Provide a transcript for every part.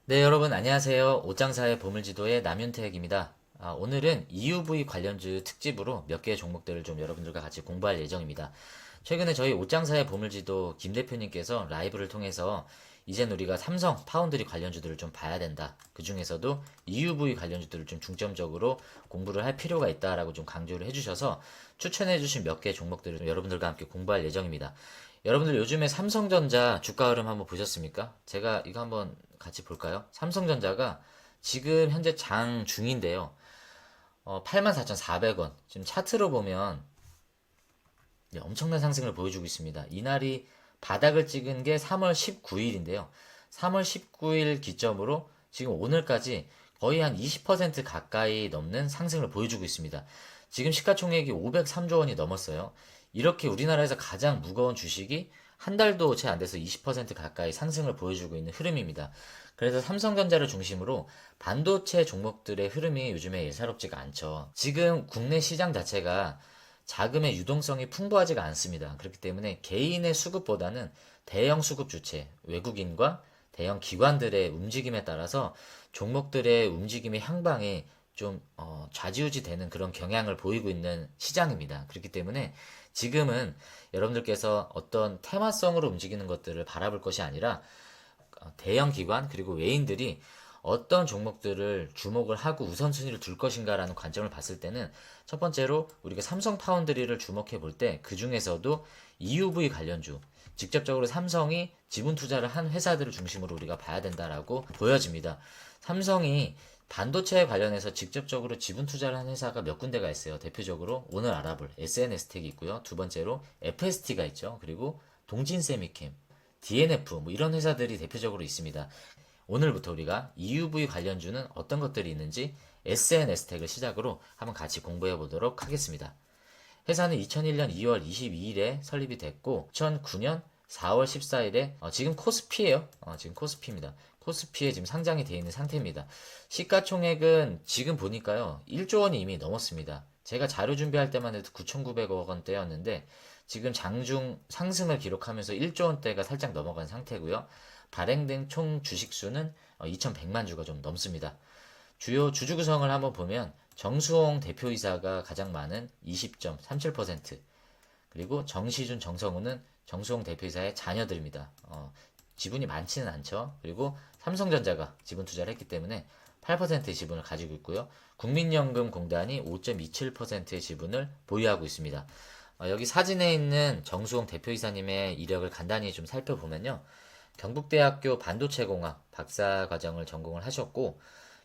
네, 여러분 안녕하세요. 옷장사의 보물지도의 남윤택입니다. 오늘은 EUV 관련주 특집으로 몇 개의 종목들을 좀 여러분들과 같이 공부할 예정입니다. 최근에 저희 옷장사의 보물지도 김 대표님께서 라이브를 통해서 이젠 우리가 삼성, 파운드리 관련주들을 좀 봐야 된다. 그 중에서도 EUV 관련주들을 좀 중점적으로 공부를 할 필요가 있다라고 좀 강조를 해주셔서 추천해주신 몇 개의 종목들을 좀 여러분들과 함께 공부할 예정입니다. 여러분들 요즘에 삼성전자 주가 흐름 한번 보셨습니까? 제가 이거 한번 같이 볼까요? 삼성전자가 지금 현재 장 중인데요. 84,400원. 지금 차트로 보면 엄청난 상승을 보여주고 있습니다. 이날이 바닥을 찍은 게 3월 19일인데요. 3월 19일 기점으로 지금 오늘까지 거의 한 20% 가까이 넘는 상승을 보여주고 있습니다. 지금 시가총액이 503조 원이 넘었어요. 이렇게 우리나라에서 가장 무거운 주식이 한 달도 채 안 돼서 20% 가까이 상승을 보여주고 있는 흐름입니다. 그래서 삼성전자를 중심으로 반도체 종목들의 흐름이 요즘에 예사롭지가 않죠. 지금 국내 시장 자체가 자금의 유동성이 풍부하지가 않습니다. 그렇기 때문에 개인의 수급보다는 대형 수급 주체, 외국인과 대형 기관들의 움직임에 따라서 종목들의 움직임의 향방이 좀 좌지우지 되는 그런 경향을 보이고 있는 시장입니다. 그렇기 때문에 지금은 여러분들께서 어떤 테마성으로 움직이는 것들을 바라볼 것이 아니라 대형 기관 그리고 외인들이 어떤 종목들을 주목을 하고 우선순위를 둘 것인가라는 관점을 봤을 때는 첫 번째로 우리가 삼성 파운드리를 주목해 볼 때 그 중에서도 EUV 관련주 직접적으로 삼성이 지분 투자를 한 회사들을 중심으로 우리가 봐야 된다라고 보여집니다. 삼성이 반도체 관련해서 직접적으로 지분 투자를 한 회사가 몇 군데가 있어요. 대표적으로 오늘 알아볼 SNS텍이 있고요. 두 번째로 FST가 있죠. 그리고 동진세미캠, DNF 뭐 이런 회사들이 대표적으로 있습니다. 오늘부터 우리가 EUV 관련주는 어떤 것들이 있는지 SNS텍을 시작으로 한번 같이 공부해 보도록 하겠습니다. 회사는 2001년 2월 22일에 설립이 됐고 2009년 4월 14일에 지금 코스피예요. 지금 코스피입니다. 코스피에 지금 상장이 되어 있는 상태입니다. 시가총액은 지금 보니까요 1조 원이 이미 넘었습니다. 제가 자료 준비할 때만 해도 9,900억 원대였는데 지금 장중 상승을 기록하면서 1조 원대가 살짝 넘어간 상태고요. 발행된 총 주식수는 2,100만 주가 좀 넘습니다. 주요 주주 구성을 한번 보면 정수홍 대표이사가 가장 많은 20.37%, 그리고 정시준, 정성우는 정수홍 대표이사의 자녀들입니다. 지분이 많지는 않죠. 그리고 삼성전자가 지분 투자를 했기 때문에 8%의 지분을 가지고 있고요. 국민연금공단이 5.27%의 지분을 보유하고 있습니다. 여기 사진에 있는 정수홍 대표이사님의 이력을 간단히 좀 살펴보면요. 경북대학교 반도체공학 박사과정을 전공을 하셨고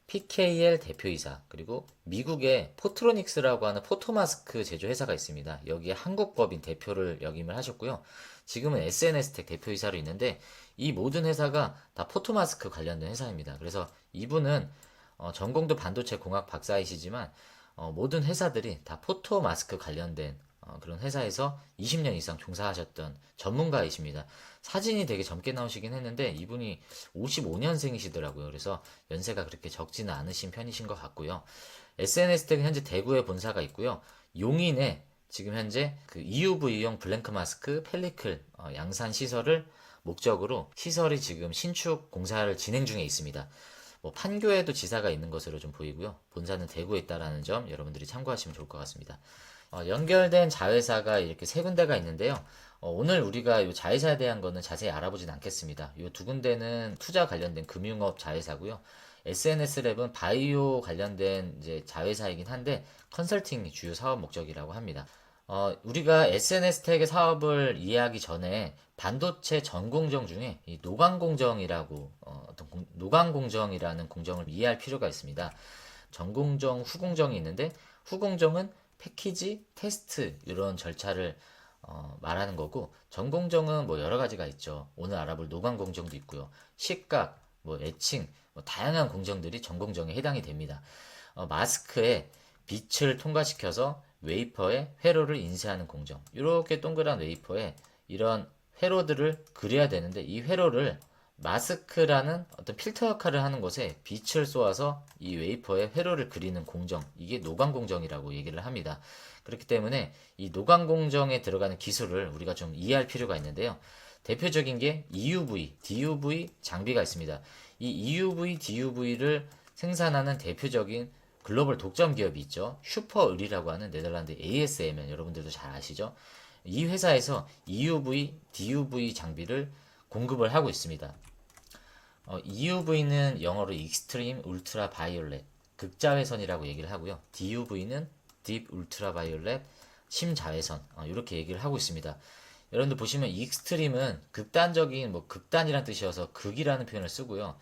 PKL 대표이사, 그리고 미국의 포트로닉스라고 하는 포토마스크 제조회사가 있습니다. 여기에 한국법인 대표를 역임을 하셨고요. 지금은 SNS텍 대표이사로 있는데 이 모든 회사가 다 포토마스크 관련된 회사입니다. 그래서 이분은 전공도 반도체 공학 박사이시지만 모든 회사들이 다 포토마스크 관련된 그런 회사에서 20년 이상 종사하셨던 전문가이십니다. 사진이 되게 젊게 나오시긴 했는데 이분이 55년생이시더라고요. 그래서 연세가 그렇게 적지는 않으신 편이신 것 같고요. SNS텍은 현재 대구에 본사가 있고요. 용인에 지금 현재 그 EUV용 블랭크 마스크 펠리클 양산 시설을 목적으로 시설이 지금 신축 공사를 진행 중에 있습니다. 뭐 판교에도 지사가 있는 것으로 좀 보이고요. 본사는 대구에 있다라는 점 여러분들이 참고하시면 좋을 것 같습니다. 연결된 자회사가 이렇게 세 군데가 있는데요. 오늘 우리가 이 자회사에 대한 거는 자세히 알아보진 않겠습니다. 이 두 군데는 투자 관련된 금융업 자회사고요. SNS랩은 바이오 관련된 이제 자회사이긴 한데 컨설팅이 주요 사업 목적이라고 합니다. 우리가 SNS텍의 사업을 이해하기 전에 반도체 전 공정 중에 이 노광공정이라고 노광공정이라는 공정을 이해할 필요가 있습니다. 전 공정, 후공정이 있는데 후공정은 패키지, 테스트 이런 절차를 말하는 거고 전공정은 뭐 여러 가지가 있죠. 오늘 알아볼 노광 공정도 있고요. 식각, 뭐 애칭, 뭐 다양한 공정들이 전공정에 해당이 됩니다. 마스크에 빛을 통과시켜서 웨이퍼에 회로를 인쇄하는 공정. 이렇게 동그란 웨이퍼에 이런 회로들을 그려야 되는데 이 회로를 마스크라는 어떤 필터 역할을 하는 곳에 빛을 쏘아서 이 웨이퍼에 회로를 그리는 공정, 이게 노광 공정이라고 얘기를 합니다. 그렇기 때문에 이 노광 공정에 들어가는 기술을 우리가 좀 이해할 필요가 있는데요. 대표적인 게 EUV, DUV 장비가 있습니다. 이 EUV, DUV를 생산하는 대표적인 글로벌 독점 기업이 있죠. 슈퍼을이라고 하는 네덜란드 ASML, 여러분들도 잘 아시죠? 이 회사에서 EUV, DUV 장비를 공급을 하고 있습니다. EUV는 영어로 Extreme Ultraviolet, 극자외선이라고 얘기를 하고요. DUV는 Deep Ultraviolet, 심자외선, 이렇게 얘기를 하고 있습니다. 여러분들 보시면 익스트림은 극단적인, 뭐 극단이란 뜻이어서 극이라는 표현을 쓰고요.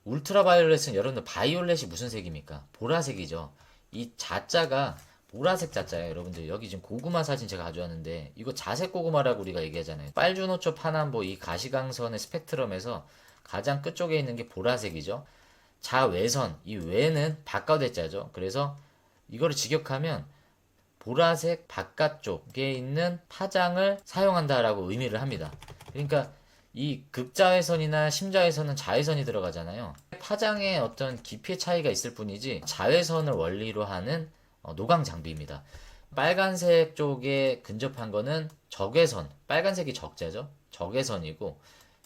울트라바이올렛은 여러분들 바이올렛이 무슨 색입니까? 보라색이죠. 이 자자가 보라색 자자예요. 여러분들 여기 지금 고구마 사진 제가 가져왔는데 이거 자색 고구마라고 우리가 얘기하잖아요. 빨주노초 파남보 이 가시광선의 스펙트럼에서 가장 끝쪽에 있는 게 보라색이죠. 자외선, 이 외는 바깥의 자죠. 그래서 이거를 직역하면 보라색 바깥쪽에 있는 파장을 사용한다라고 의미를 합니다. 그러니까 이 극자외선이나 심자외선은 자외선이 들어가잖아요. 파장의 어떤 깊이의 차이가 있을 뿐이지 자외선을 원리로 하는 노광 장비입니다. 빨간색 쪽에 근접한 거는 적외선, 빨간색이 적자죠. 적외선이고,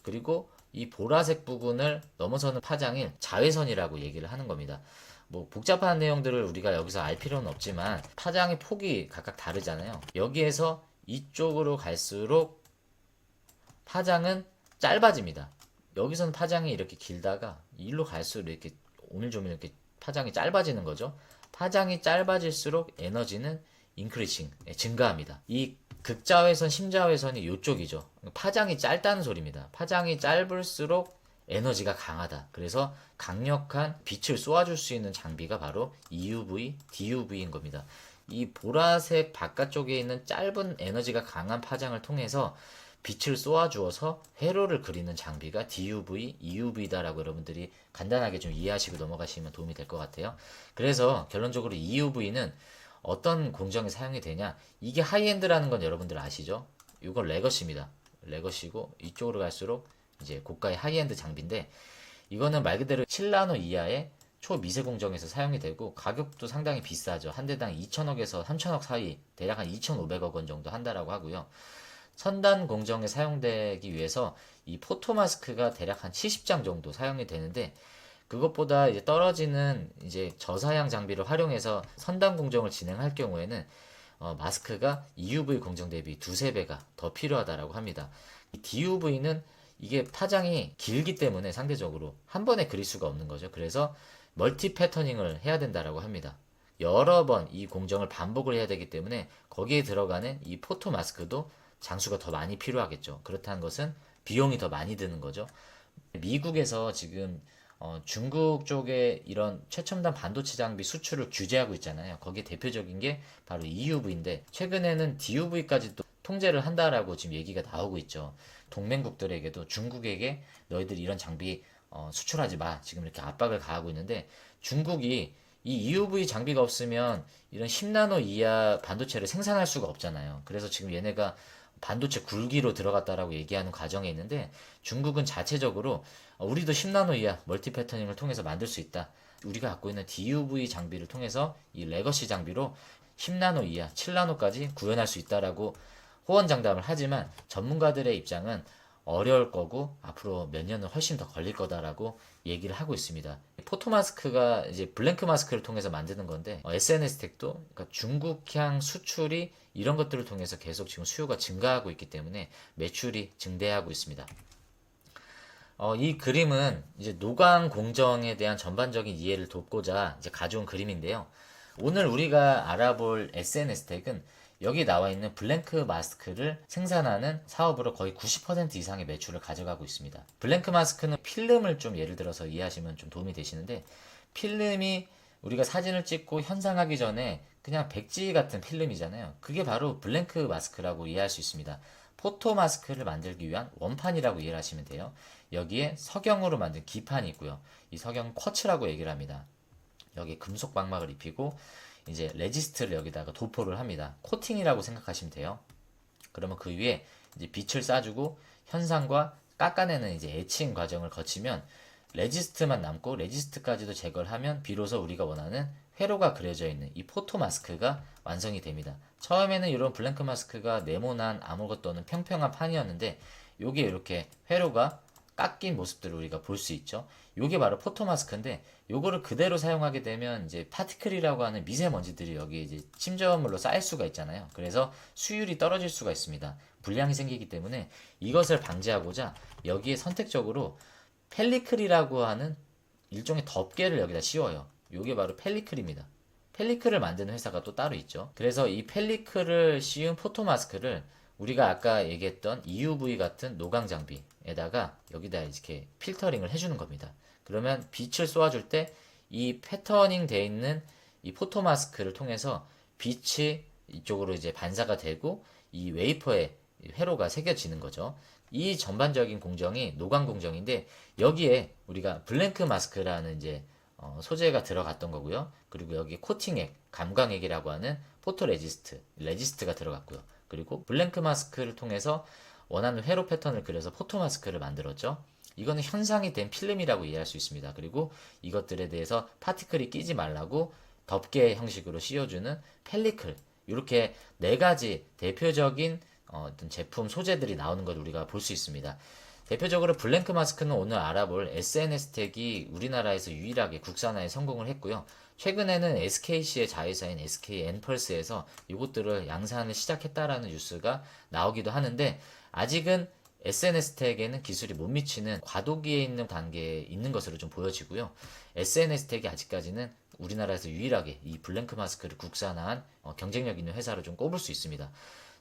그리고 이 보라색 부분을 넘어서는 파장인 자외선이라고 얘기를 하는 겁니다. 뭐 복잡한 내용들을 우리가 여기서 알 필요는 없지만 파장의 폭이 각각 다르잖아요. 여기에서 이쪽으로 갈수록 파장은 짧아집니다. 여기서는 파장이 이렇게 길다가 일로 갈수록 이렇게 오밀조밀 이렇게 파장이 짧아지는 거죠. 파장이 짧아질수록 에너지는 인크리싱, 증가합니다. 이 극자외선, 심자외선이 이쪽이죠. 파장이 짧다는 소리입니다. 파장이 짧을수록 에너지가 강하다. 그래서 강력한 빛을 쏘아줄 수 있는 장비가 바로 EUV, DUV인 겁니다. 이 보라색 바깥쪽에 있는 짧은 에너지가 강한 파장을 통해서 빛을 쏘아주어서 회로를 그리는 장비가 DUV, EUV다라고 여러분들이 간단하게 좀 이해하시고 넘어가시면 도움이 될 것 같아요. 그래서 결론적으로 EUV는 어떤 공정에 사용이 되냐? 이게 하이엔드라는 건 여러분들 아시죠? 이건 레거시입니다. 레거시고 이쪽으로 갈수록 이제 고가의 하이엔드 장비인데 이거는 말 그대로 7나노 이하의 초미세 공정에서 사용이 되고 가격도 상당히 비싸죠. 한 대당 2천억에서 3천억 사이, 대략 한 2,500억 원 정도 한다라고 하고요. 첨단 공정에 사용되기 위해서 이 포토 마스크가 대략 한 70장 정도 사용이 되는데 그것보다 이제 떨어지는 이제 저사양 장비를 활용해서 선단 공정을 진행할 경우에는 마스크가 EUV 공정 대비 두세 배가 더 필요하다라고 합니다. 이 DUV는 이게 파장이 길기 때문에 상대적으로 한 번에 그릴 수가 없는 거죠. 그래서 멀티 패터닝을 해야 된다라고 합니다. 여러 번 이 공정을 반복을 해야 되기 때문에 거기에 들어가는 이 포토 마스크도 장수가 더 많이 필요하겠죠. 그렇다는 것은 비용이 더 많이 드는 거죠. 미국에서 지금 중국 쪽에 이런 최첨단 반도체 장비 수출을 규제하고 있잖아요. 거기에 대표적인 게 바로 EUV인데 최근에는 DUV까지도 통제를 한다라고 지금 얘기가 나오고 있죠. 동맹국들에게도 중국에게 너희들 이런 장비 수출하지 마. 지금 이렇게 압박을 가하고 있는데 중국이 이 EUV 장비가 없으면 이런 10나노 이하 반도체를 생산할 수가 없잖아요. 그래서 지금 얘네가 반도체 굴기로 들어갔다라고 얘기하는 과정에 있는데 중국은 자체적으로 우리도 10나노 이하 멀티 패터닝을 통해서 만들 수 있다. 우리가 갖고 있는 DUV 장비를 통해서 이 레거시 장비로 10나노 이하, 7나노까지 구현할 수 있다라고 호언장담을 하지만 전문가들의 입장은 어려울 거고 앞으로 몇 년은 훨씬 더 걸릴 거다라고 얘기를 하고 있습니다. 포토 마스크가 이제 블랭크 마스크를 통해서 만드는 건데 SNS 텍도 그러니까 중국향 수출이 이런 것들을 통해서 계속 지금 수요가 증가하고 있기 때문에 매출이 증대하고 있습니다. 이 그림은 이제 노광 공정에 대한 전반적인 이해를 돕고자 이제 가져온 그림인데요. 오늘 우리가 알아볼 SNS 텍은 여기 나와 있는 블랭크 마스크를 생산하는 사업으로 거의 90% 이상의 매출을 가져가고 있습니다. 블랭크 마스크는 필름을 좀 예를 들어서 이해하시면 좀 도움이 되시는데 필름이 우리가 사진을 찍고 현상하기 전에 그냥 백지 같은 필름이잖아요. 그게 바로 블랭크 마스크라고 이해할 수 있습니다. 포토 마스크를 만들기 위한 원판이라고 이해를 하시면 돼요. 여기에 석영으로 만든 기판이 있고요. 이 석영 쿼츠라고 얘기를 합니다. 여기 금속 망막을 입히고 이제 레지스트를 여기다가 도포를 합니다. 코팅이라고 생각하시면 돼요. 그러면 그 위에 이제 빛을 쏴주고 현상과 깎아내는 이제 에칭 과정을 거치면 레지스트만 남고 레지스트까지도 제거를 하면 비로소 우리가 원하는 회로가 그려져 있는 이 포토 마스크가 완성이 됩니다. 처음에는 이런 블랭크 마스크가 네모난 아무것도 없는 평평한 판이었는데 여기에 이렇게 회로가 깎인 모습들을 우리가 볼 수 있죠. 요게 바로 포토마스크인데 요거를 그대로 사용하게 되면 이제 파티클이라고 하는 미세먼지들이 여기 이제 침전물로 쌓일 수가 있잖아요. 그래서 수율이 떨어질 수가 있습니다. 불량이 생기기 때문에 이것을 방지하고자 여기에 선택적으로 펠리클이라고 하는 일종의 덮개를 여기다 씌워요. 요게 바로 펠리클입니다. 펠리클을 만드는 회사가 또 따로 있죠. 그래서 이 펠리클을 씌운 포토마스크를 우리가 아까 얘기했던 EUV 같은 노광 장비에다가 여기다 이렇게 필터링을 해주는 겁니다. 그러면 빛을 쏘아줄 때 이 패터닝 되어 있는 이 포토마스크를 통해서 빛이 이쪽으로 이제 반사가 되고 이 웨이퍼에 회로가 새겨지는 거죠. 이 전반적인 공정이 노광 공정인데 여기에 우리가 블랭크 마스크라는 이제 소재가 들어갔던 거고요. 그리고 여기 코팅액, 감광액이라고 하는 포토 레지스트가 들어갔고요. 그리고 블랭크 마스크를 통해서 원하는 회로 패턴을 그려서 포토 마스크를 만들었죠. 이거는 현상이 된 필름이라고 이해할 수 있습니다. 그리고 이것들에 대해서 파티클이 끼지 말라고 덮개 형식으로 씌워주는 펠리클, 이렇게 네 가지 대표적인 어떤 제품 소재들이 나오는 걸 우리가 볼 수 있습니다. 대표적으로 블랭크 마스크는 오늘 알아볼 SNS텍이 우리나라에서 유일하게 국산화에 성공을 했고요. 최근에는 SKC의 자회사인 SK 엔펄스에서 이것들을 양산을 시작했다라는 뉴스가 나오기도 하는데 아직은 SNS텍에는 기술이 못 미치는 과도기에 있는 단계에 있는 것으로 좀 보여지고요. SNS텍이 아직까지는 우리나라에서 유일하게 이 블랭크 마스크를 국산화한 경쟁력 있는 회사로 좀 꼽을 수 있습니다.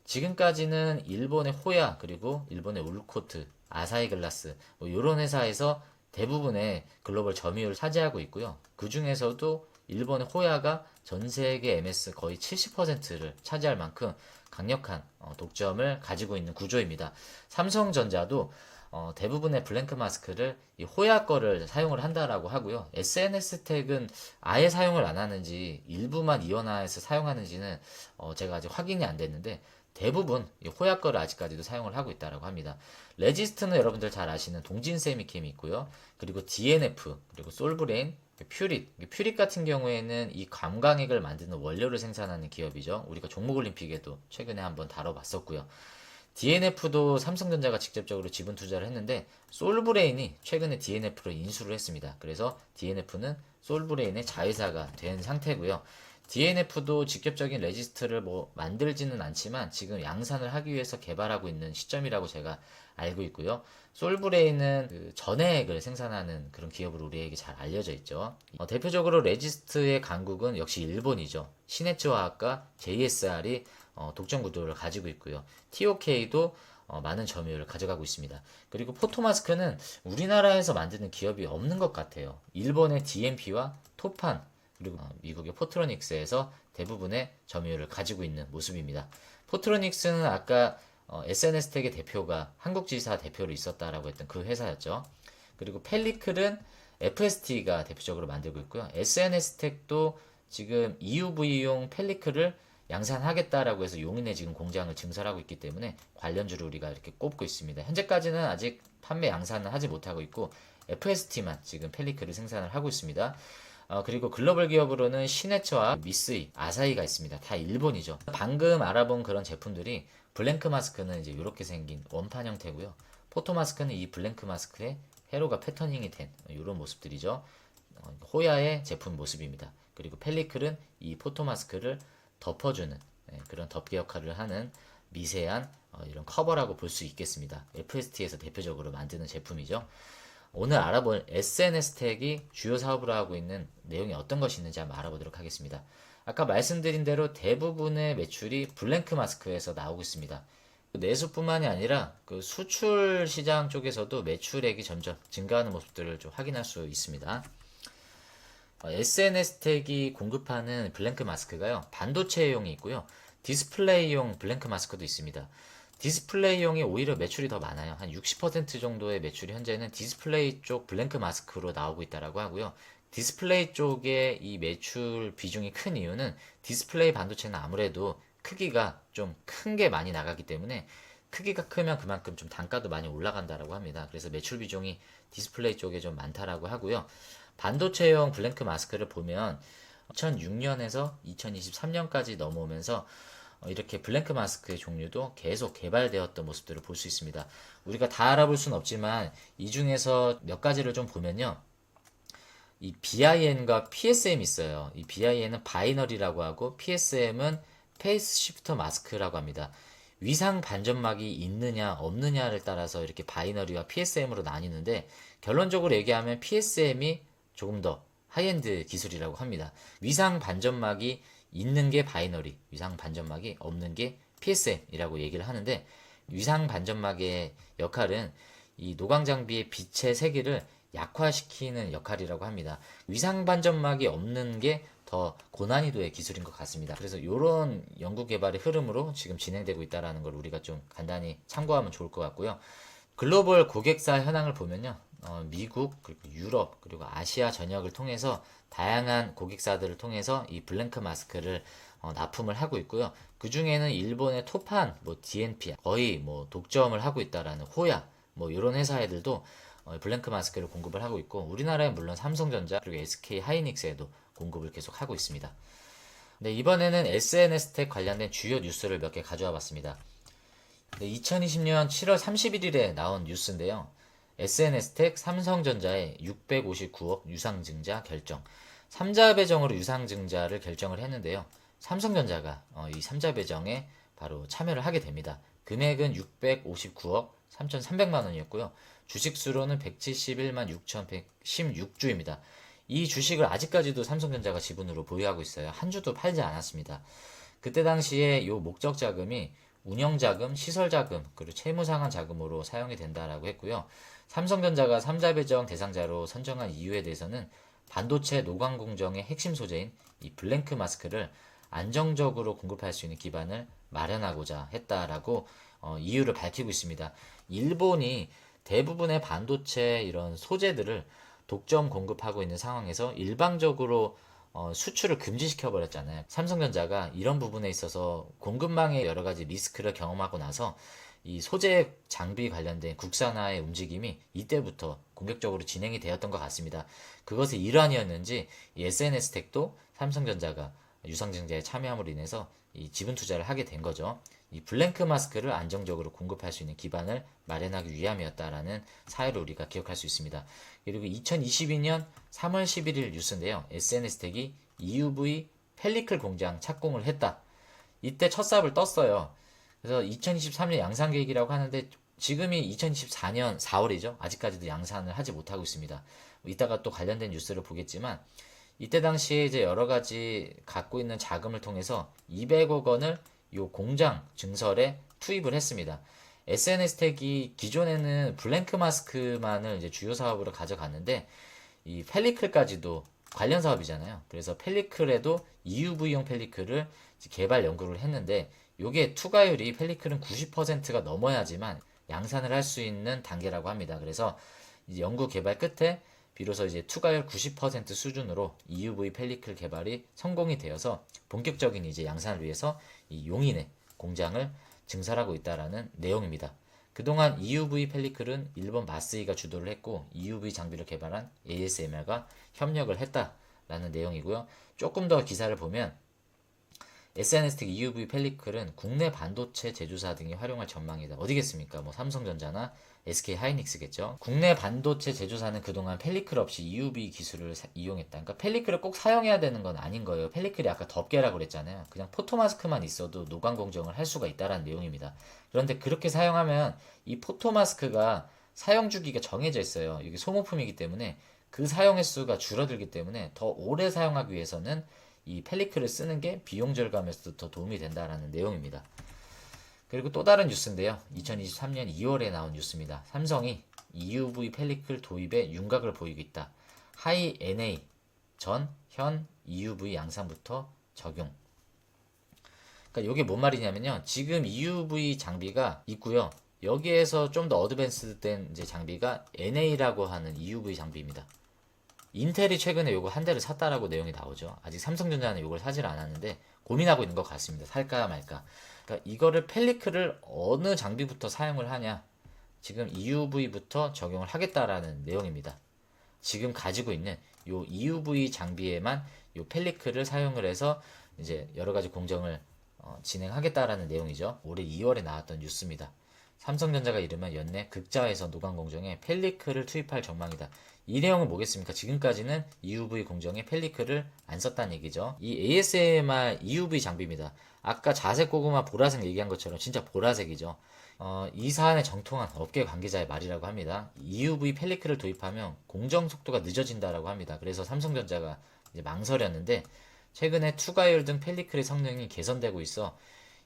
지금까지는 일본의 호야 그리고 일본의 울코트, 아사히 글라스 뭐 이런 회사에서 대부분의 글로벌 점유율을 차지하고 있고요. 그 중에서도 일본의 호야가 전 세계 MS 거의 70%를 차지할 만큼 강력한 독점을 가지고 있는 구조입니다. 삼성전자도 대부분의 블랭크 마스크를 이 호야 거를 사용을 한다라고 하고요. SNS텍은 아예 사용을 안 하는지 일부만 이원화해서 사용하는지는 제가 아직 확인이 안 됐는데 대부분 이 호야 거를 아직까지도 사용을 하고 있다라고 합니다. 레지스트는 여러분들 잘 아시는 동진 세미캠이 있고요. 그리고 DNF, 그리고 솔브레인, 퓨릿 같은 경우에는 이 감광액을 만드는 원료를 생산하는 기업이죠. 우리가 종목올림픽에도 최근에 한번 다뤄봤었고요. DNF도 삼성전자가 직접적으로 지분 투자를 했는데 솔브레인이 최근에 DNF로 인수를 했습니다. 그래서 DNF는 솔브레인의 자회사가 된 상태고요. DNF도 직접적인 레지스트를 뭐 만들지는 않지만 지금 양산을 하기 위해서 개발하고 있는 시점이라고 제가 알고 있고요. 솔브레인은 그 전해액을 생산하는 그런 기업으로 우리에게 잘 알려져 있죠. 대표적으로 레지스트의 강국은 역시 일본이죠. 시네츠화학과 JSR이 독점 구도를 가지고 있고요. TOK도 많은 점유율을 가져가고 있습니다. 그리고 포토마스크는 우리나라에서 만드는 기업이 없는 것 같아요. 일본의 DMP와 토판 그리고 미국의 포트로닉스에서 대부분의 점유율을 가지고 있는 모습입니다. 포트로닉스는 아까 SNS텍의 대표가 한국지사 대표로 있었다라고 했던 그 회사였죠. 그리고 펠리클은 FST가 대표적으로 만들고 있고요. SNS텍도 지금 EUV용 펠리클을 양산하겠다라고 해서 용인에 지금 공장을 증설하고 있기 때문에 관련주를 우리가 이렇게 꼽고 있습니다. 현재까지는 아직 판매 양산을 하지 못하고 있고 FST만 지금 펠리클을 생산을 하고 있습니다. 그리고 글로벌 기업으로는 시네츠와 미쓰이, 아사히가 있습니다. 다 일본이죠. 방금 알아본 그런 제품들이 블랭크 마스크는 이제 이렇게 생긴 원판 형태고요. 포토 마스크는 이 블랭크 마스크에 회로가 패터닝이 된 이런 모습들이죠. 호야의 제품 모습입니다. 그리고 펠리클은 이 포토 마스크를 덮어주는 그런 덮개 역할을 하는 미세한 이런 커버라고 볼 수 있겠습니다. FST에서 대표적으로 만드는 제품이죠. 오늘 알아볼 SNS텍이 주요 사업으로 하고 있는 내용이 어떤 것이 있는지 한번 알아보도록 하겠습니다. 아까 말씀드린 대로 대부분의 매출이 블랭크 마스크에서 나오고 있습니다. 내수뿐만이 아니라 그 수출 시장 쪽에서도 매출액이 점점 증가하는 모습들을 좀 확인할 수 있습니다. SNS텍이 공급하는 블랭크 마스크가요, 반도체용이 있고요, 디스플레이용 블랭크 마스크도 있습니다. 디스플레이용이 오히려 매출이 더 많아요. 한 60% 정도의 매출이 현재는 디스플레이 쪽 블랭크 마스크로 나오고 있다라고 하고요. 디스플레이 쪽의 이 매출 비중이 큰 이유는 디스플레이 반도체는 아무래도 크기가 좀 큰 게 많이 나가기 때문에 크기가 크면 그만큼 좀 단가도 많이 올라간다라고 합니다. 그래서 매출 비중이 디스플레이 쪽에 좀 많다라고 하고요. 반도체용 블랭크 마스크를 보면 2006년에서 2023년까지 넘어오면서 이렇게 블랭크 마스크의 종류도 계속 개발되었던 모습들을 볼 수 있습니다. 우리가 다 알아볼 수는 없지만 이 중에서 몇 가지를 좀 보면요. 이 BIN과 PSM이 있어요. 이 BIN은 바이너리라고 하고 PSM은 페이스 시프터 마스크라고 합니다. 위상 반점막이 있느냐 없느냐를 따라서 이렇게 바이너리와 PSM으로 나뉘는데 결론적으로 얘기하면 PSM이 조금 더 하이엔드 기술이라고 합니다. 위상 반점막이 있는 게 바이너리, 위상 반점막이 없는 게 PSM이라고 얘기를 하는데 위상 반점막의 역할은 이 노광 장비의 빛의 세기를 약화시키는 역할이라고 합니다. 위상 반점막이 없는 게 더 고난이도의 기술인 것 같습니다. 그래서 이런 연구 개발의 흐름으로 지금 진행되고 있다는 걸 우리가 좀 간단히 참고하면 좋을 것 같고요. 글로벌 고객사 현황을 보면요. 미국, 그리고 유럽, 그리고 아시아 전역을 통해서 다양한 고객사들을 통해서 이 블랭크 마스크를 납품을 하고 있고요. 그 중에는 일본의 토판, 뭐 DNP 거의 뭐 독점을 하고 있다라는 호야, 뭐 이런 회사들도 블랭크 마스크를 공급을 하고 있고 우리나라에 물론 삼성전자 그리고 SK 하이닉스에도 공급을 계속 하고 있습니다. 네, 이번에는 SNS 텍 관련된 주요 뉴스를 몇 개 가져와 봤습니다. 네, 2020년 7월 31일에 나온 뉴스인데요. SNS 텍 삼성전자의 659억 유상증자 결정. 3자 배정으로 유상증자를 결정을 했는데요. 삼성전자가 이 3자 배정에 바로 참여를 하게 됩니다. 금액은 659억 3,300만 원이었고요. 주식 수로는 171만 6,116주입니다. 이 주식을 아직까지도 삼성전자가 지분으로 보유하고 있어요. 한 주도 팔지 않았습니다. 그때 당시에 이 목적 자금이 운영자금, 시설자금, 그리고 채무상환 자금으로 사용이 된다라고 했고요. 삼성전자가 3자 배정 대상자로 선정한 이유에 대해서는 반도체 노광 공정의 핵심 소재인 이 블랭크 마스크를 안정적으로 공급할 수 있는 기반을 마련하고자 했다라고 이유를 밝히고 있습니다. 일본이 대부분의 반도체 이런 소재들을 독점 공급하고 있는 상황에서 일방적으로 수출을 금지시켜 버렸잖아요. 삼성전자가 이런 부분에 있어서 공급망의 여러 가지 리스크를 경험하고 나서 이 소재 장비 관련된 국산화의 움직임이 이때부터 공격적으로 진행이 되었던 것 같습니다. 그것의 일환이었는지 이 SNS텍도 삼성전자가 유상증자에 참여함으로 인해서 이 지분 투자를 하게 된 거죠. 이 블랭크 마스크를 안정적으로 공급할 수 있는 기반을 마련하기 위함이었다라는 사유를 우리가 기억할 수 있습니다. 그리고 2022년 3월 11일 뉴스인데요. SNS텍이 EUV 펠리클 공장 착공을 했다. 이때 첫 삽을 떴어요. 그래서 2023년 양산 계획이라고 하는데 지금이 2024년 4월이죠. 아직까지도 양산을 하지 못하고 있습니다. 이따가 또 관련된 뉴스를 보겠지만 이때 당시에 이제 여러 가지 갖고 있는 자금을 통해서 200억 원을 이 공장 증설에 투입을 했습니다. SNS텍이 기존에는 블랭크 마스크만을 이제 주요 사업으로 가져갔는데 이 펠리클까지도 관련 사업이잖아요. 그래서 펠리클에도 EUV용 펠리클을 개발 연구를 했는데 요게 투과율이 펠리클은 90%가 넘어야지만 양산을 할 수 있는 단계라고 합니다. 그래서 이제 연구 개발 끝에 비로소 이제 투과율 90% 수준으로 EUV 펠리클 개발이 성공이 되어서 본격적인 이제 양산을 위해서 이 용인에 공장을 증설하고 있다라는 내용입니다. 그동안 EUV 펠리클은 일본 마쓰이가 주도를 했고 EUV 장비를 개발한 ASML과 협력을 했다라는 내용이고요. 조금 더 기사를 보면 SNS텍 EUV 펠리클은 국내 반도체 제조사 등이 활용할 전망이다. 어디겠습니까? 뭐 삼성전자나 SK 하이닉스겠죠. 국내 반도체 제조사는 그동안 펠리클 없이 EUV 기술을 이용했다. 그러니까 펠리클을 꼭 사용해야 되는 건 아닌 거예요. 펠리클이 아까 덮개라고 그랬잖아요. 그냥 포토마스크만 있어도 노광 공정을 할 수가 있다는 내용입니다. 그런데 그렇게 사용하면 이 포토마스크가 사용 주기가 정해져 있어요. 이게 소모품이기 때문에 그 사용 횟수가 줄어들기 때문에 더 오래 사용하기 위해서는 이 펠리클을 쓰는 게 비용 절감에서도 더 도움이 된다라는 내용입니다. 그리고 또 다른 뉴스인데요. 2023년 2월에 나온 뉴스입니다. 삼성이 EUV 펠리클 도입에 윤곽을 보이고 있다. 하이 NA 전, 현 EUV 양산부터 적용. 그러니까 이게 뭔 말이냐면요. 지금 EUV 장비가 있고요. 여기에서 좀 더 어드밴스된 이제 장비가 NA라고 하는 EUV 장비입니다. 인텔이 최근에 요거 한 대를 샀다라고 내용이 나오죠. 아직 삼성전자는 요걸 사질 않았는데 고민하고 있는 것 같습니다. 살까 말까. 그러니까 이거를 펠리클을 어느 장비부터 사용을 하냐. 지금 EUV부터 적용을 하겠다라는 내용입니다. 지금 가지고 있는 요 EUV 장비에만 요 펠리클을 사용을 해서 이제 여러 가지 공정을 진행하겠다라는 내용이죠. 올해 2월에 나왔던 뉴스입니다. 삼성전자가 이르면 연내 극자에서 노광 공정에 펠리클을 투입할 전망이다. 이 내용은 뭐겠습니까? 지금까지는 EUV 공정에 펠리클을 안 썼다는 얘기죠. 이 ASMR EUV 장비입니다. 아까 자색 고구마 보라색 얘기한 것처럼 진짜 보라색이죠. 이 사안에 정통한 업계 관계자의 말이라고 합니다. EUV 펠리클을 도입하면 공정 속도가 늦어진다라고 합니다. 그래서 삼성전자가 이제 망설였는데 최근에 투과율 등 펠리클의 성능이 개선되고 있어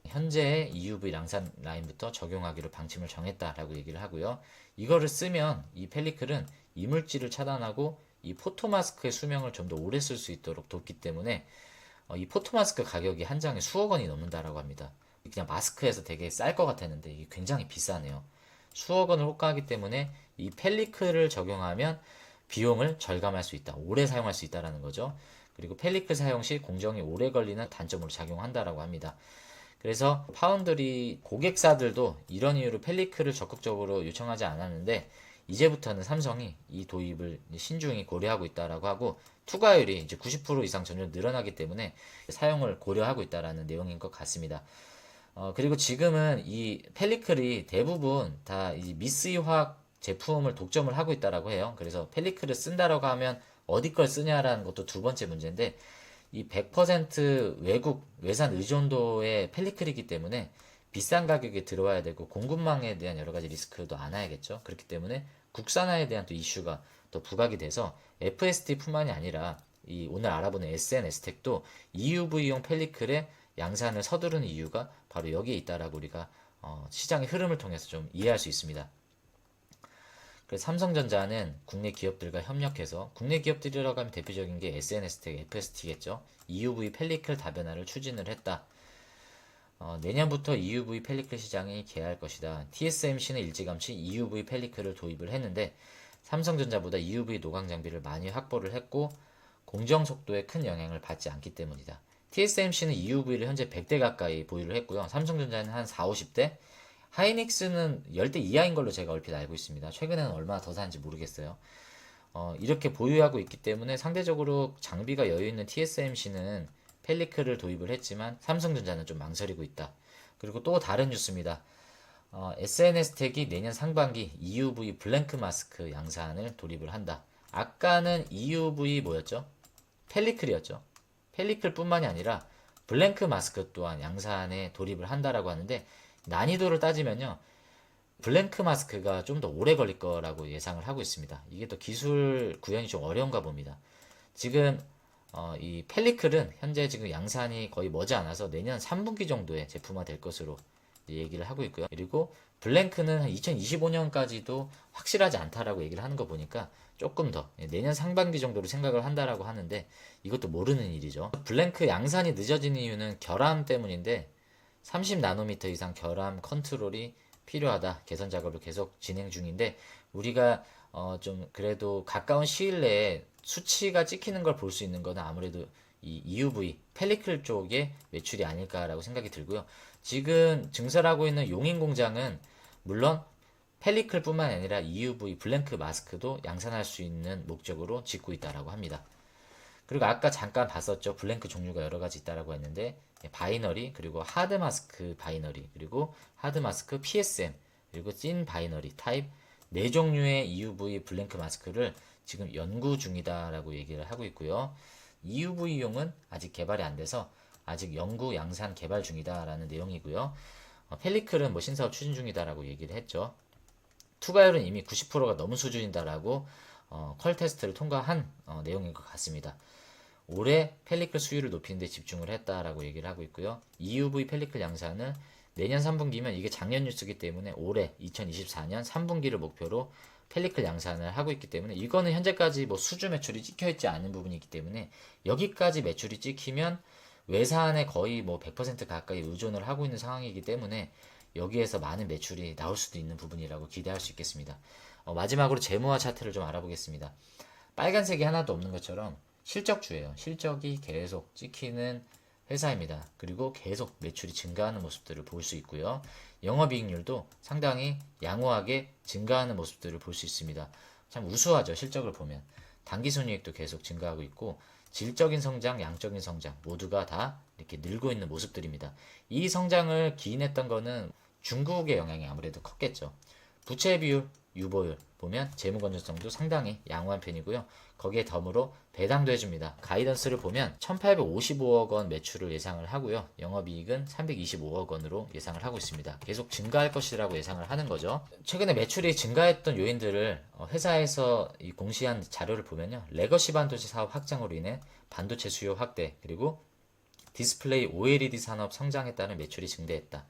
현재의 EUV 양산 라인부터 적용하기로 방침을 정했다라고 얘기를 하고요. 이거를 쓰면 이 펠리클은 이물질을 차단하고 이 포토마스크의 수명을 좀 더 오래 쓸 수 있도록 돕기 때문에 이 포토마스크 가격이 한 장에 수억 원이 넘는다라고 합니다. 그냥 마스크에서 되게 쌀 것 같았는데 이게 굉장히 비싸네요. 수억 원을 호가하기 때문에 이 펠리클을 적용하면 비용을 절감할 수 있다. 오래 사용할 수 있다라는 거죠. 그리고 펠리클 사용 시 공정이 오래 걸리는 단점으로 작용한다라고 합니다. 그래서 파운드리 고객사들도 이런 이유로 펠리클을 적극적으로 요청하지 않았는데 이제부터는 삼성이 이 도입을 신중히 고려하고 있다라고 하고 투과율이 이제 90% 이상 전혀 늘어나기 때문에 사용을 고려하고 있다라는 내용인 것 같습니다. 그리고 지금은 이 펠리클이 대부분 다 이 미쓰이 화학 제품을 독점을 하고 있다라고 해요. 그래서 펠리클을 쓴다라고 하면 어디 걸 쓰냐라는 것도 두 번째 문제인데 이 100% 외국 외산 의존도의 펠리클이기 때문에 비싼 가격에 들어와야 되고 공급망에 대한 여러 가지 리스크도 안아야겠죠. 그렇기 때문에 국산화에 대한 또 이슈가 더 부각이 돼서 FSD뿐만이 아니라 이 오늘 알아보는 SNS택도 EUV용 펠리클의 양산을 서두르는 이유가 바로 여기에 있다라고 우리가 시장의 흐름을 통해서 좀 이해할 수 있습니다. 그래서 삼성전자는 국내 기업들과 협력해서 국내 기업들이라고 하면 대표적인 게 SNS텍, FST겠죠. EUV 펠리클 다변화를 추진을 했다. 내년부터 EUV 펠리클 시장이 개할 것이다. TSMC는 일찌감치 EUV 펠리클을 도입을 했는데 삼성전자보다 EUV 노광 장비를 많이 확보를 했고 공정 속도에 큰 영향을 받지 않기 때문이다. TSMC는 EUV를 현재 100대 가까이 보유를 했고요. 삼성전자는 한 4, 50대, 하이닉스는 10대 이하인 걸로 제가 얼핏 알고 있습니다. 최근에는 얼마나 더 사는지 모르겠어요. 이렇게 보유하고 있기 때문에 상대적으로 장비가 여유 있는 TSMC는 펠리클을 도입을 했지만 삼성전자는 좀 망설이고 있다. 그리고 또 다른 뉴스입니다. SNS텍이 내년 상반기 EUV 블랭크 마스크 양산을 도입을 한다. 아까는 EUV 뭐였죠? 펠리클이었죠. 펠리클뿐만이 아니라 블랭크 마스크 또한 양산에 돌입을 한다라고 하는데 난이도를 따지면요. 블랭크 마스크가 좀 더 오래 걸릴 거라고 예상을 하고 있습니다. 이게 또 기술 구현이 좀 어려운가 봅니다. 지금 이 펠리클은 현재 지금 양산이 거의 머지않아서 내년 3분기 정도에 제품화 될 것으로 얘기를 하고 있고요. 그리고 블랭크는 한 2025년까지도 확실하지 않다라고 얘기를 하는 거 보니까 조금 더 내년 상반기 정도로 생각을 한다라고 하는데 이것도 모르는 일이죠. 블랭크 양산이 늦어지는 이유는 결함 때문인데 30나노미터 이상 결함 컨트롤이 필요하다. 개선 작업을 계속 진행 중인데 우리가 좀 그래도 가까운 시일 내에 수치가 찍히는 걸 볼 수 있는 거는 아무래도 이 EUV 펠리클 쪽의 매출이 아닐까라고 생각이 들고요. 지금 증설하고 있는 용인 공장은 물론 펠리클뿐만 아니라 EUV 블랭크 마스크도 양산할 수 있는 목적으로 짓고 있다라고 합니다. 그리고 아까 잠깐 봤었죠. 블랭크 종류가 여러 가지 있다라고 했는데 바이너리 그리고 하드 마스크 바이너리 그리고 하드 마스크 PSM 그리고 찐 바이너리 타입 네 종류의 EUV 블랭크 마스크를 지금 연구 중이다라고 얘기를 하고 있고요. EUV용은 아직 개발이 안 돼서 아직 연구 양산 개발 중이다라는 내용이고요. 펠리클은 뭐 신사업 추진 중이다라고 얘기를 했죠. 투과율은 이미 90%가 넘은 수준이다라고 퀄 테스트를 통과한 내용인 것 같습니다. 올해 펠리클 수율을 높이는 데 집중을 했다라고 얘기를 하고 있고요. EUV 펠리클 양산은 내년 3분기면 이게 작년 뉴스이기 때문에 올해 2024년 3분기를 목표로 펠리클 양산을 하고 있기 때문에 이거는 현재까지 뭐 수주 매출이 찍혀있지 않은 부분이기 때문에 여기까지 매출이 찍히면 외산에 거의 뭐 100% 가까이 의존을 하고 있는 상황이기 때문에 여기에서 많은 매출이 나올 수도 있는 부분이라고 기대할 수 있겠습니다. 마지막으로 재무와 차트를 좀 알아보겠습니다. 빨간색이 하나도 없는 것처럼 실적주예요. 실적이 계속 찍히는 회사입니다. 그리고 계속 매출이 증가하는 모습들을 볼 수 있고요. 영업이익률도 상당히 양호하게 증가하는 모습들을 볼 수 있습니다. 참 우수하죠. 실적을 보면. 당기순이익도 계속 증가하고 있고 질적인 성장, 양적인 성장 모두가 다 이렇게 늘고 있는 모습들입니다. 이 성장을 기인했던 거는 중국의 영향이 아무래도 컸겠죠. 부채 비율, 유보율 보면 재무 건전성도 상당히 양호한 편이고요. 거기에 덤으로 배당도 해줍니다. 가이던스를 보면 1855억 원 매출을 예상을 하고요. 영업이익은 325억 원으로 예상을 하고 있습니다. 계속 증가할 것이라고 예상을 하는 거죠. 최근에 매출이 증가했던 요인들을 회사에서 공시한 자료를 보면요. 레거시 반도체 사업 확장으로 인해 반도체 수요 확대, 그리고 디스플레이 OLED 산업 성장에 따른 매출이 증대했다.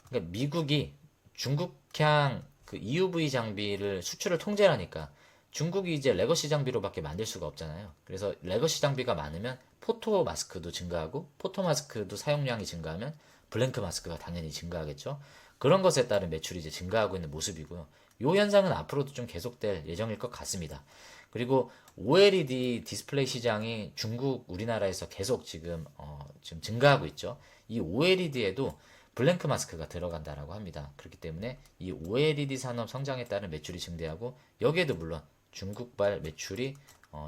그러니까 미국이 중국향 그 EUV 장비를 수출을 통제하니까 중국이 이제 레거시 장비로밖에 만들 수가 없잖아요. 그래서 레거시 장비가 많으면 포토 마스크도 증가하고, 포토 마스크도 사용량이 증가하면 블랭크 마스크가 당연히 증가하겠죠. 그런 것에 따른 매출이 이제 증가하고 있는 모습이고요. 이 현상은 앞으로도 좀 계속될 예정일 것 같습니다. 그리고 OLED 디스플레이 시장이 중국, 우리나라에서 계속 지금 증가하고 있죠. 이 OLED에도 블랭크 마스크가 들어간다라고 합니다. 그렇기 때문에 이 OLED 산업 성장에 따른 매출이 증대하고, 여기에도 물론 중국발 매출이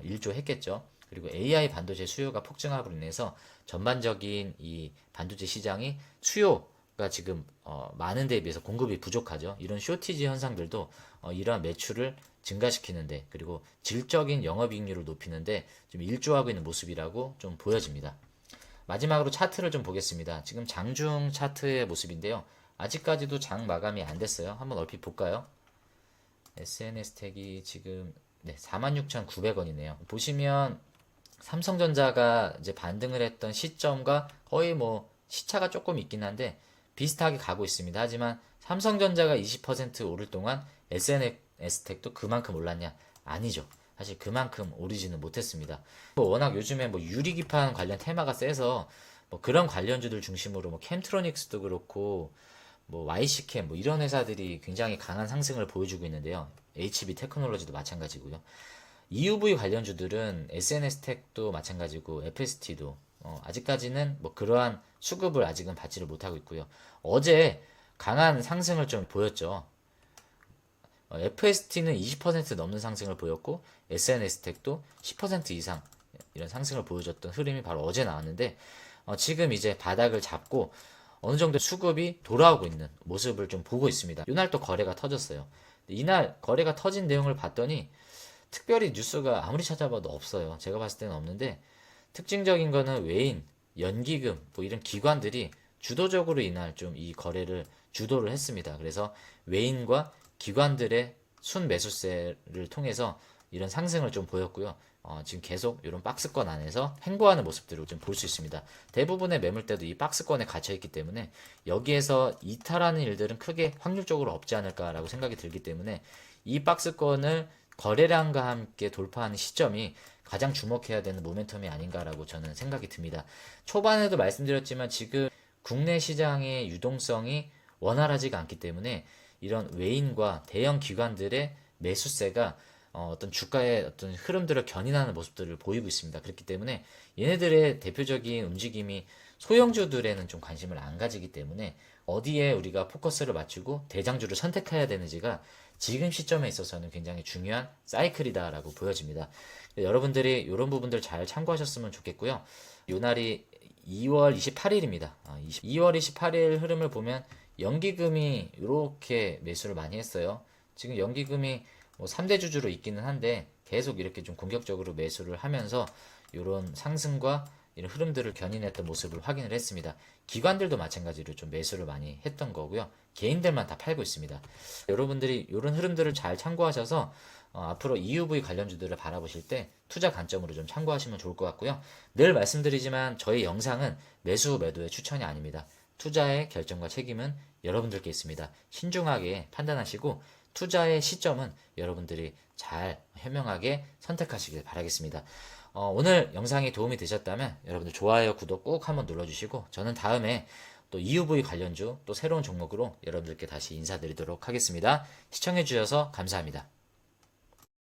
일조했겠죠. 그리고 AI 반도체 수요가 폭증함으로 인해서 전반적인 이 반도체 시장이 수요가 지금 많은 데에 비해서 공급이 부족하죠. 이런 쇼티지 현상들도 이러한 매출을 증가시키는데, 그리고 질적인 영업이익률을 높이는데 좀 일조하고 있는 모습이라고 좀 보여집니다. 마지막으로 차트를 좀 보겠습니다. 지금 장중 차트의 모습인데요. 아직까지도 장 마감이 안 됐어요. 한번 얼핏 볼까요? SNS 택이 지금 46,900원이네요. 보시면 삼성전자가 이제 반등을 했던 시점과 거의 뭐 시차가 조금 있긴 한데 비슷하게 가고 있습니다. 하지만 삼성전자가 20% 오를 동안 SNS택도 그만큼 올랐냐? 아니죠. 사실 그만큼 오르지는 못했습니다. 워낙 요즘에 뭐 유리기판 관련 테마가 세서 뭐 그런 관련주들 중심으로 뭐 캠트로닉스도 그렇고 뭐 YC캠 뭐 이런 회사들이 굉장히 강한 상승을 보여주고 있는데요. HB 테크놀로지도 마찬가지고요. EUV 관련주들은 SNS택도 마찬가지고 FST도 아직까지는 뭐 그러한 수급을 아직은 받지를 못하고 있고요. 어제 강한 상승을 좀 보였죠. FST는 20% 넘는 상승을 보였고 SNS택도 10% 이상 이런 상승을 보여줬던 흐름이 바로 어제 나왔는데 지금 이제 바닥을 잡고 어느 정도 수급이 돌아오고 있는 모습을 좀 보고 있습니다. 이날 또 거래가 터졌어요. 이날 거래가 터진 내용을 봤더니 특별히 뉴스가 아무리 찾아봐도 없어요. 제가 봤을 때는 없는데 특징적인 거는 외인, 연기금 뭐 이런 기관들이 주도적으로 이날 좀 이 거래를 주도를 했습니다. 그래서 외인과 기관들의 순 매수세를 통해서 이런 상승을 좀 보였고요. 지금 계속 이런 박스권 안에서 횡보하는 모습들을 좀 볼 수 있습니다. 대부분의 매물대도 이 박스권에 갇혀 있기 때문에 여기에서 이탈하는 일들은 크게 확률적으로 없지 않을까라고 생각이 들기 때문에 이 박스권을 거래량과 함께 돌파하는 시점이 가장 주목해야 되는 모멘텀이 아닌가라고 저는 생각이 듭니다. 초반에도 말씀드렸지만 지금 국내 시장의 유동성이 원활하지가 않기 때문에 이런 외인과 대형 기관들의 매수세가 어떤 주가의 어떤 흐름들을 견인하는 모습들을 보이고 있습니다. 그렇기 때문에 얘네들의 대표적인 움직임이 소형주들에는 좀 관심을 안 가지기 때문에 어디에 우리가 포커스를 맞추고 대장주를 선택해야 되는지가 지금 시점에 있어서는 굉장히 중요한 사이클이다라고 보여집니다. 여러분들이 이런 부분들 잘 참고하셨으면 좋겠고요. 요 날이 2월 28일입니다. 2월 28일 흐름을 보면 연기금이 이렇게 매수를 많이 했어요. 지금 연기금이 뭐 3대 주주로 있기는 한데 계속 이렇게 좀 공격적으로 매수를 하면서 이런 상승과 이런 흐름들을 견인했던 모습을 확인을 했습니다. 기관들도 마찬가지로 좀 매수를 많이 했던 거고요. 개인들만 다 팔고 있습니다. 여러분들이 이런 흐름들을 잘 참고하셔서 앞으로 EUV 관련주들을 바라보실 때 투자 관점으로 좀 참고하시면 좋을 것 같고요. 늘 말씀드리지만 저희 영상은 매수 매도의 추천이 아닙니다. 투자의 결정과 책임은 여러분들께 있습니다. 신중하게 판단하시고 투자의 시점은 여러분들이 잘 현명하게 선택하시길 바라겠습니다. 오늘 영상이 도움이 되셨다면 여러분들 좋아요, 구독 꼭 한번 눌러주시고 저는 다음에 또 EUV 관련주 또 새로운 종목으로 여러분들께 다시 인사드리도록 하겠습니다. 시청해주셔서 감사합니다.